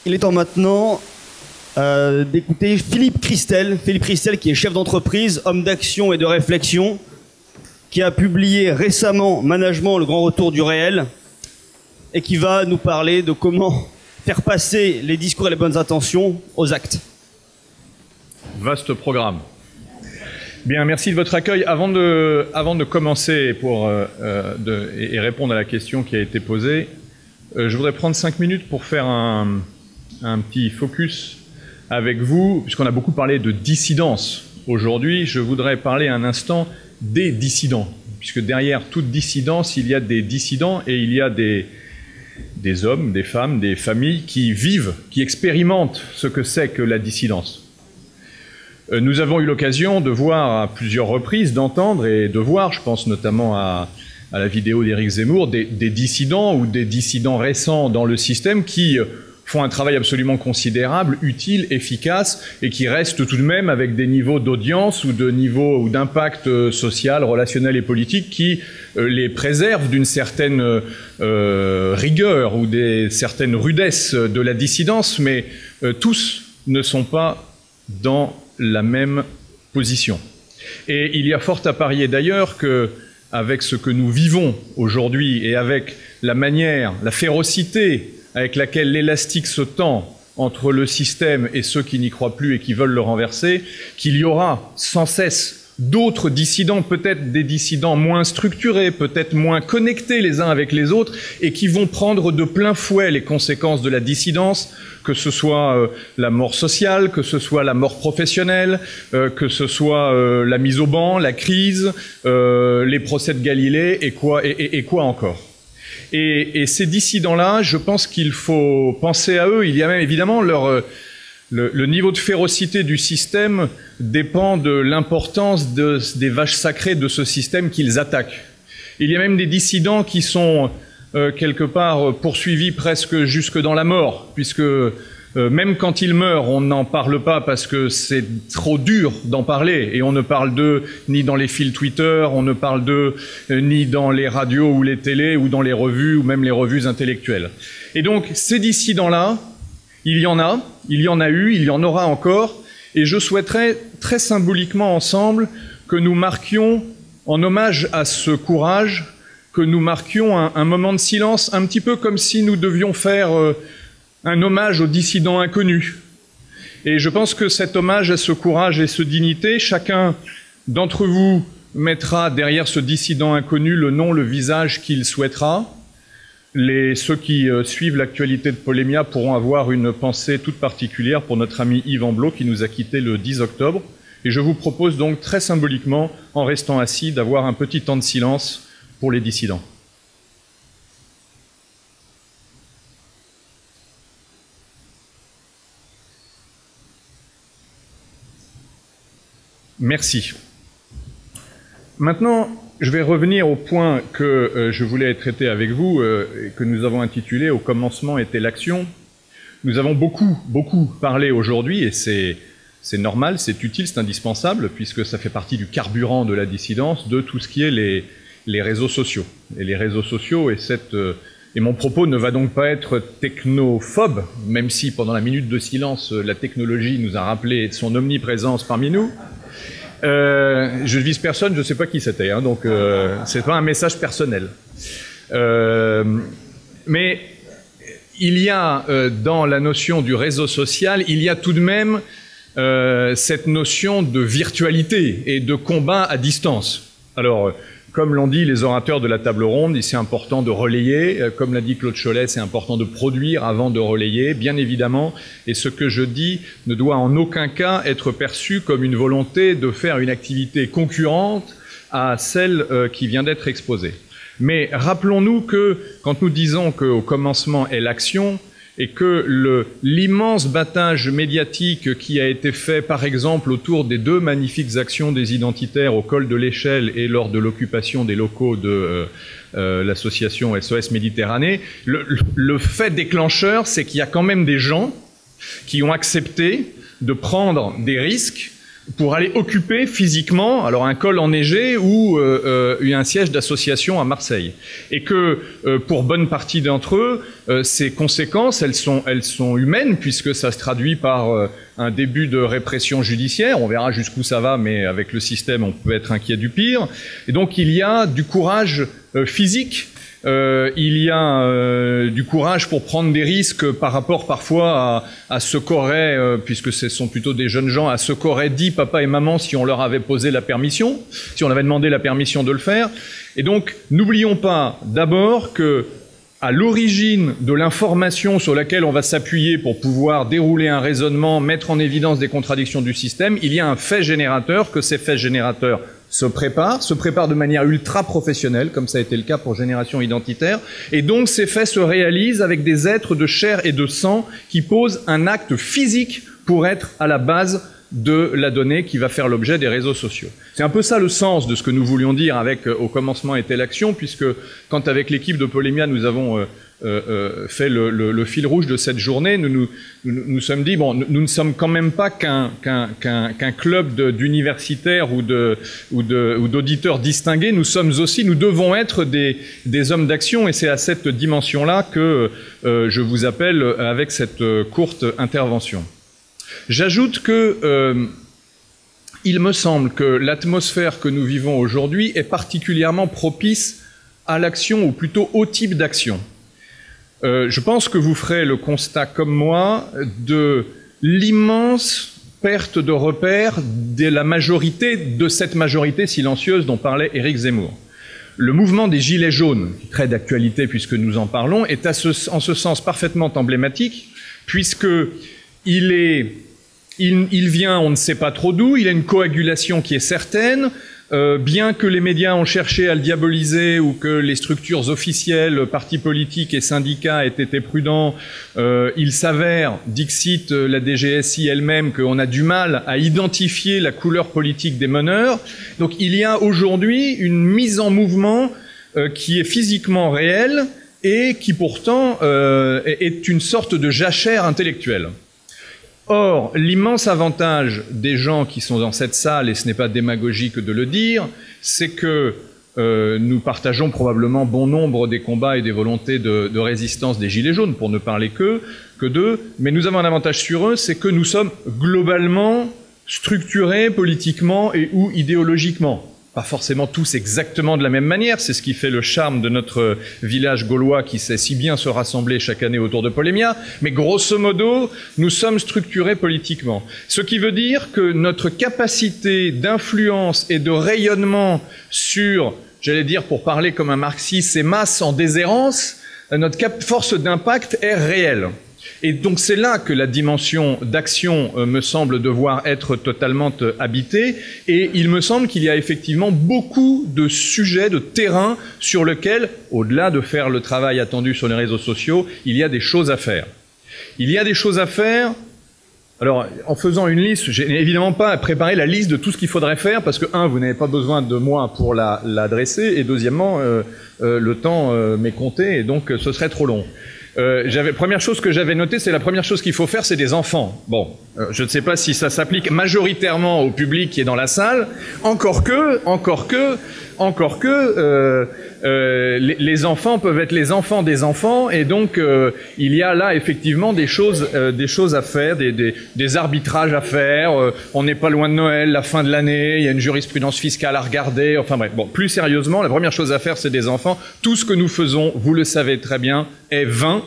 Il est temps maintenant d'écouter Philippe Christel. Philippe Christel qui est chef d'entreprise, homme d'action et de réflexion, qui a publié récemment Management, le grand retour du réel, et qui va nous parler de comment faire passer les discours et les bonnes intentions aux actes. Vaste programme. Bien, merci de votre accueil. Avant de commencer et répondre à la question qui a été posée, je voudrais prendre 5 minutes pour faire un petit focus avec vous, puisqu'on a beaucoup parlé de dissidence aujourd'hui. Je voudrais parler un instant des dissidents, puisque derrière toute dissidence, il y a des dissidents et il y a des hommes, des femmes, des familles qui vivent, qui expérimentent ce que c'est que la dissidence. Nous avons eu l'occasion de voir à plusieurs reprises, d'entendre et de voir, je pense notamment à la vidéo d'Éric Zemmour, des dissidents ou des dissidents récents dans le système qui font un travail absolument considérable, utile, efficace, et qui restent tout de même avec des niveaux d'audience ou de niveau ou d'impact social, relationnel et politique qui les préservent d'une certaine rigueur ou des certaines rudesses de la dissidence, mais tous ne sont pas dans la même position. Et il y a fort à parier d'ailleurs que, avec ce que nous vivons aujourd'hui et avec la manière, la férocité avec laquelle l'élastique se tend entre le système et ceux qui n'y croient plus et qui veulent le renverser, qu'il y aura sans cesse d'autres dissidents, peut-être des dissidents moins structurés, peut-être moins connectés les uns avec les autres, et qui vont prendre de plein fouet les conséquences de la dissidence, que ce soit la mort sociale, que ce soit la mort professionnelle, que ce soit la mise au ban, la crise, les procès de Galilée, et quoi encore. Et ces dissidents-là, je pense qu'il faut penser à eux. Il y a même évidemment le niveau de férocité du système dépend de l'importance des vaches sacrées de ce système qu'ils attaquent. Il y a même des dissidents qui sont quelque part poursuivis presque jusque dans la mort, puisque même quand ils meurent, on n'en parle pas parce que c'est trop dur d'en parler, et on ne parle d'eux ni dans les fils Twitter, on ne parle d'eux ni dans les radios ou les télés, ou dans les revues, ou même les revues intellectuelles. Et donc, ces dissidents-là, il y en a eu, il y en aura encore, et je souhaiterais très symboliquement ensemble que nous marquions, en hommage à ce courage, que nous marquions un moment de silence, un petit peu comme si nous devions faire un hommage aux dissidents inconnus. Et je pense que cet hommage à ce courage et cette dignité, chacun d'entre vous mettra derrière ce dissident inconnu le nom, le visage qu'il souhaitera. Ceux qui suivent l'actualité de Polémia pourront avoir une pensée toute particulière pour notre ami Yves Amblot qui nous a quittés le 10 octobre. Et je vous propose donc très symboliquement, en restant assis, d'avoir un petit temps de silence pour les dissidents. Merci. Maintenant, je vais revenir au point que je voulais traiter avec vous, et que nous avons intitulé « Au commencement était l'action ». Nous avons beaucoup parlé aujourd'hui, et c'est normal, c'est utile, c'est indispensable, puisque ça fait partie du carburant de la dissidence, de tout ce qui est les réseaux sociaux. Et les réseaux sociaux, et mon propos ne va donc pas être technophobe, même si pendant la minute de silence, la technologie nous a rappelé son omniprésence parmi nous. Je ne vise personne, je ne sais pas qui c'était, hein, donc c'est pas un message personnel. Mais il y a dans la notion du réseau social, il y a tout de même cette notion de virtualité et de combat à distance. Alors, comme l'ont dit les orateurs de la table ronde, c'est important de relayer, comme l'a dit Claude Cholet, c'est important de produire avant de relayer, bien évidemment, et ce que je dis ne doit en aucun cas être perçu comme une volonté de faire une activité concurrente à celle qui vient d'être exposée. Mais rappelons-nous que, quand nous disons qu'au commencement est l'action, et que l'immense battage médiatique qui a été fait, par exemple, autour des 2 magnifiques actions des identitaires au col de l'Échelle et lors de l'occupation des locaux de l'association SOS Méditerranée, le fait déclencheur, c'est qu'il y a quand même des gens qui ont accepté de prendre des risques, pour aller occuper physiquement, alors un col enneigé ou un siège d'association à Marseille. Et que pour bonne partie d'entre eux, ces conséquences, elles sont humaines, puisque ça se traduit par un début de répression judiciaire. On verra jusqu'où ça va, mais avec le système, on peut être inquiet du pire. Et donc il y a du courage physique. Il y a du courage pour prendre des risques par rapport parfois à ce qu'auraient, puisque ce sont plutôt des jeunes gens, à ce qu'auraient dit papa et maman si on leur avait posé la permission, si on avait demandé la permission de le faire. Et donc, n'oublions pas d'abord que à l'origine de l'information sur laquelle on va s'appuyer pour pouvoir dérouler un raisonnement, mettre en évidence des contradictions du système, il y a un fait générateur, que ces faits générateurs se prépare de manière ultra professionnelle, comme ça a été le cas pour Génération Identitaire, et donc ces faits se réalisent avec des êtres de chair et de sang qui posent un acte physique pour être à la base de la donnée qui va faire l'objet des réseaux sociaux. C'est un peu ça le sens de ce que nous voulions dire avec « Au commencement était l'action », puisque quand avec l'équipe de Polémia nous avons fait le fil rouge de cette journée, nous sommes dit, bon, nous ne sommes quand même pas qu'un club d'universitaires ou d'auditeurs distingués, nous sommes aussi, nous devons être des hommes d'action, et c'est à cette dimension-là que je vous appelle avec cette courte intervention. J'ajoute que il me semble que l'atmosphère que nous vivons aujourd'hui est particulièrement propice à l'action, ou plutôt au type d'action. Je pense que vous ferez le constat comme moi de l'immense perte de repères de la majorité, de cette majorité silencieuse dont parlait Éric Zemmour. Le mouvement des Gilets jaunes, très d'actualité puisque nous en parlons, est en ce sens parfaitement emblématique, puisque il vient, on ne sait pas trop d'où, il a une coagulation qui est certaine. Bien que les médias ont cherché à le diaboliser ou que les structures officielles, partis politiques et syndicats aient été prudents, il s'avère, dixit la DGSI elle-même, qu'on a du mal à identifier la couleur politique des meneurs. Donc il y a aujourd'hui une mise en mouvement qui est physiquement réelle et qui pourtant est une sorte de jachère intellectuelle. Or, l'immense avantage des gens qui sont dans cette salle, et ce n'est pas démagogique de le dire, c'est que nous partageons probablement bon nombre des combats et des volontés de résistance des Gilets jaunes, pour ne parler que d'eux, mais nous avons un avantage sur eux, c'est que nous sommes globalement structurés politiquement et ou idéologiquement. Pas forcément tous exactement de la même manière, c'est ce qui fait le charme de notre village gaulois qui sait si bien se rassembler chaque année autour de Polémia, mais grosso modo, nous sommes structurés politiquement. Ce qui veut dire que notre capacité d'influence et de rayonnement sur, j'allais dire pour parler comme un marxiste, ces masses en déshérence, notre force d'impact est réelle. Et donc c'est là que la dimension d'action me semble devoir être totalement habitée, et il me semble qu'il y a effectivement beaucoup de sujets, de terrains sur lesquels, au-delà de faire le travail attendu sur les réseaux sociaux, il y a des choses à faire. Il y a des choses à faire. Alors, en faisant une liste, je n'ai évidemment pas préparé la liste de tout ce qu'il faudrait faire, parce que, un, vous n'avez pas besoin de moi pour la dresser, et deuxièmement, le temps m'est compté, et donc ce serait trop long. Première chose que j'avais notée, c'est la première chose qu'il faut faire, c'est des enfants. Bon, je ne sais pas si ça s'applique majoritairement au public qui est dans la salle, encore que, les enfants peuvent être les enfants des enfants, et donc il y a là effectivement des choses à faire, des arbitrages à faire. On n'est pas loin de Noël, la fin de l'année, il y a une jurisprudence fiscale à regarder. Enfin bref, bon, plus sérieusement, la première chose à faire, c'est des enfants. Tout ce que nous faisons, vous le savez très bien, est vain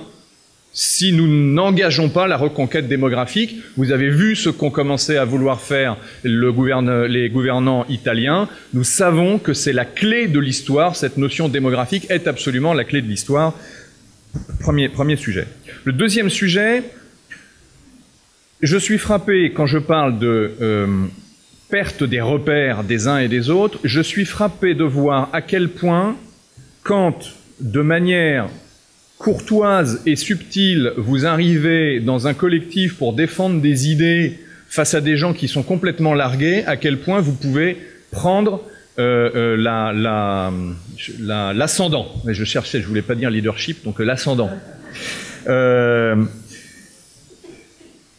si nous n'engageons pas la reconquête démographique. Vous avez vu ce qu'ont commencé à vouloir faire les gouvernants italiens. Nous savons que c'est la clé de l'histoire. Cette notion démographique est absolument la clé de l'histoire. Premier sujet. Le deuxième sujet, je suis frappé quand je parle de perte des repères des uns et des autres, je suis frappé de voir à quel point, quand de manière courtoise et subtile, vous arrivez dans un collectif pour défendre des idées face à des gens qui sont complètement largués, à quel point vous pouvez prendre l'ascendant. Je cherchais, je voulais pas dire leadership, donc l'ascendant.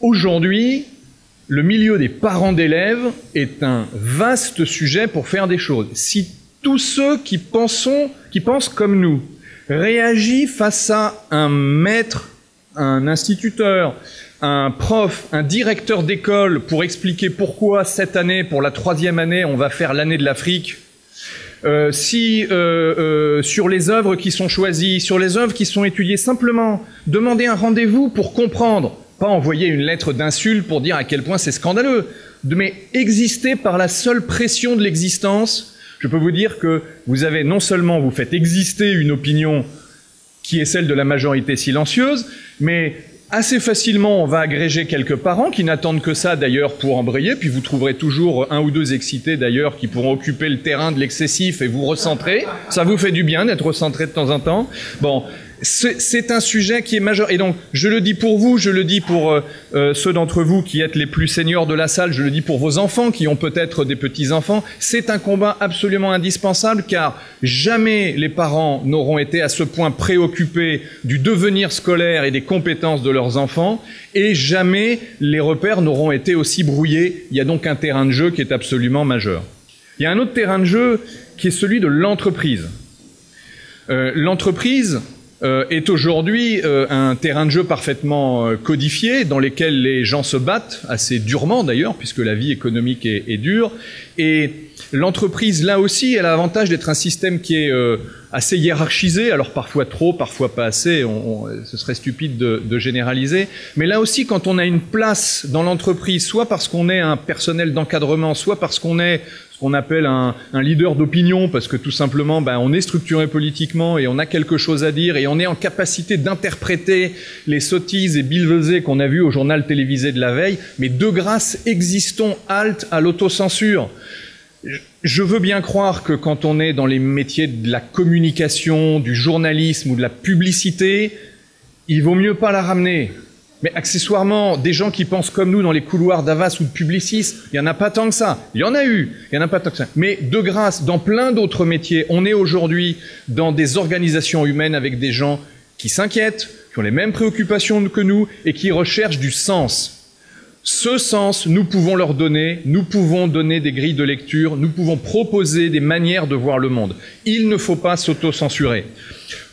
Aujourd'hui, le milieu des parents d'élèves est un vaste sujet pour faire des choses. Si tous ceux qui pensent comme nous réagissent face à un maître, un instituteur, un prof, un directeur d'école pour expliquer pourquoi cette année, pour la 3e année, on va faire l'année de l'Afrique, sur les œuvres qui sont choisies, sur les œuvres qui sont étudiées, simplement demander un rendez-vous pour comprendre, pas envoyer une lettre d'insulte pour dire à quel point c'est scandaleux, mais exister par la seule pression de l'existence. Je peux vous dire que vous avez non seulement vous faites exister une opinion qui est celle de la majorité silencieuse, mais assez facilement, on va agréger quelques parents qui n'attendent que ça d'ailleurs pour embrayer, puis vous trouverez toujours un ou deux excités d'ailleurs qui pourront occuper le terrain de l'excessif et vous recentrer. Ça vous fait du bien d'être recentré de temps en temps. Bon, c'est un sujet qui est majeur. Et donc, je le dis pour vous, je le dis pour ceux d'entre vous qui êtes les plus seniors de la salle, je le dis pour vos enfants qui ont peut-être des petits-enfants. C'est un combat absolument indispensable car jamais les parents n'auront été à ce point préoccupés du devenir scolaire et des compétences de leurs enfants et jamais les repères n'auront été aussi brouillés. Il y a donc un terrain de jeu qui est absolument majeur. Il y a un autre terrain de jeu qui est celui de l'entreprise. L'entreprise est aujourd'hui un terrain de jeu parfaitement codifié, dans lequel les gens se battent, assez durement d'ailleurs, puisque la vie économique est dure. Et l'entreprise, là aussi, elle a l'avantage d'être un système qui est assez hiérarchisé, alors parfois trop, parfois pas assez, ce serait stupide de généraliser. Mais là aussi, quand on a une place dans l'entreprise, soit parce qu'on est un personnel d'encadrement, soit parce qu'on est qu'on appelle un leader d'opinion, parce que tout simplement, on est structuré politiquement et on a quelque chose à dire et on est en capacité d'interpréter les sottises et billevesées qu'on a vues au journal télévisé de la veille, mais de grâce, existons, halte à l'autocensure. Je veux bien croire que quand on est dans les métiers de la communication, du journalisme ou de la publicité, il vaut mieux pas la ramener. Mais accessoirement, des gens qui pensent comme nous dans les couloirs d'Havas ou de Publicis, il n'y en a pas tant que ça. Il y en a eu, il n'y en a pas tant que ça. Mais de grâce, dans plein d'autres métiers, on est aujourd'hui dans des organisations humaines avec des gens qui s'inquiètent, qui ont les mêmes préoccupations que nous et qui recherchent du sens. Ce sens, nous pouvons leur donner, nous pouvons donner des grilles de lecture, nous pouvons proposer des manières de voir le monde. Il ne faut pas s'auto-censurer.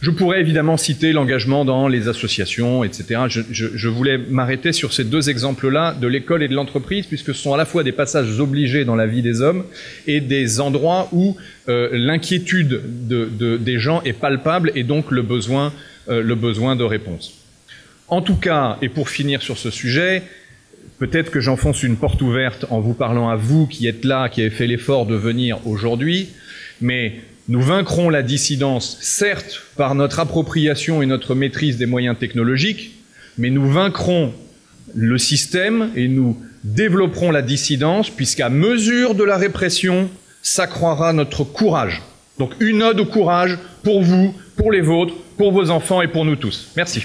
Je pourrais évidemment citer l'engagement dans les associations, etc. Je voulais m'arrêter sur ces deux exemples-là, de l'école et de l'entreprise, puisque ce sont à la fois des passages obligés dans la vie des hommes et des endroits où l'inquiétude des gens est palpable et donc le besoin de réponse. En tout cas, et pour finir sur ce sujet, peut-être que j'enfonce une porte ouverte en vous parlant à vous qui êtes là, qui avez fait l'effort de venir aujourd'hui, mais nous vaincrons la dissidence, certes, par notre appropriation et notre maîtrise des moyens technologiques, mais nous vaincrons le système et nous développerons la dissidence, puisqu'à mesure de la répression, s'accroîtra notre courage. Donc une ode au courage pour vous, pour les vôtres, pour vos enfants et pour nous tous. Merci.